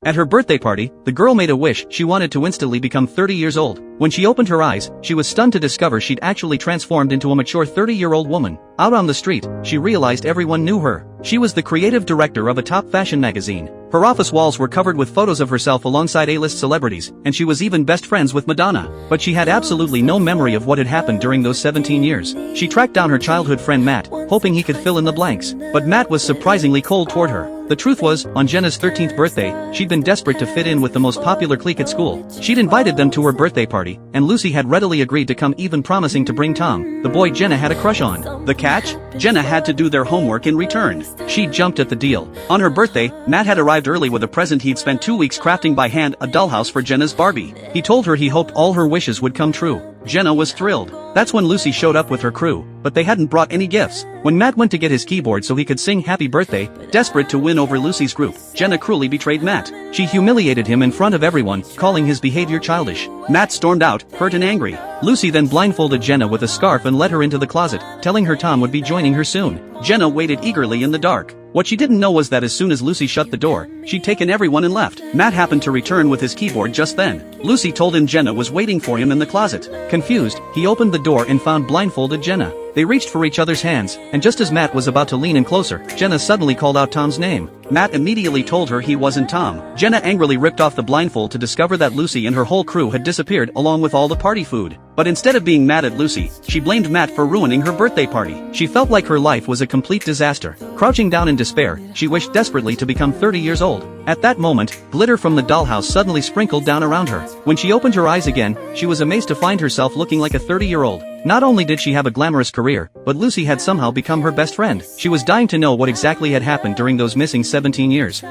At her birthday party, the girl made a wish she wanted to instantly become 30 years old. When she opened her eyes, she was stunned to discover she'd actually transformed into a mature 30-year-old woman. Out on the street, she realized everyone knew her. She was the creative director of a top fashion magazine. Her office walls were covered with photos of herself alongside A-list celebrities, and she was even best friends with Madonna. But she had absolutely no memory of what had happened during those 17 years. She tracked down her childhood friend Matt, hoping he could fill in the blanks. But Matt was surprisingly cold toward her. The truth was, on Jenna's 13th birthday, she'd been desperate to fit in with the most popular clique at school. She'd invited them to her birthday party, and Lucy had readily agreed to come, even promising to bring Tom, the boy Jenna had a crush on. The catch? Jenna had to do their homework in return. She jumped at the deal. On her birthday, Matt had arrived early with a present he'd spent 2 weeks crafting by hand, a dollhouse for Jenna's Barbie. He told her he hoped all her wishes would come true. Jenna was thrilled. That's when Lucy showed up with her crew, but they hadn't brought any gifts. When Matt went to get his keyboard so he could sing Happy Birthday, desperate to win over Lucy's group, Jenna cruelly betrayed Matt. She humiliated him in front of everyone, calling his behavior childish. Matt stormed out, hurt and angry. Lucy then blindfolded Jenna with a scarf and led her into the closet, telling her Tom would be joining her soon. Jenna waited eagerly in the dark. What she didn't know was that as soon as Lucy shut the door, she'd taken everyone and left. Matt happened to return with his keyboard just then. Lucy told him Jenna was waiting for him in the closet. Confused, he opened the door and found blindfolded Jenna. They reached for each other's hands, and just as Matt was about to lean in closer, Jenna suddenly called out Tom's name. Matt immediately told her he wasn't Tom. Jenna angrily ripped off the blindfold to discover that Lucy and her whole crew had disappeared along with all the party food. But instead of being mad at Lucy, she blamed Matt for ruining her birthday party. She felt like her life was a complete disaster. Crouching down in despair, she wished desperately to become 30 years old. At that moment, glitter from the dollhouse suddenly sprinkled down around her. When she opened her eyes again, she was amazed to find herself looking like a 30-year-old. Not only did she have a glamorous career, but Lucy had somehow become her best friend. She was dying to know what exactly had happened during those missing 17 years.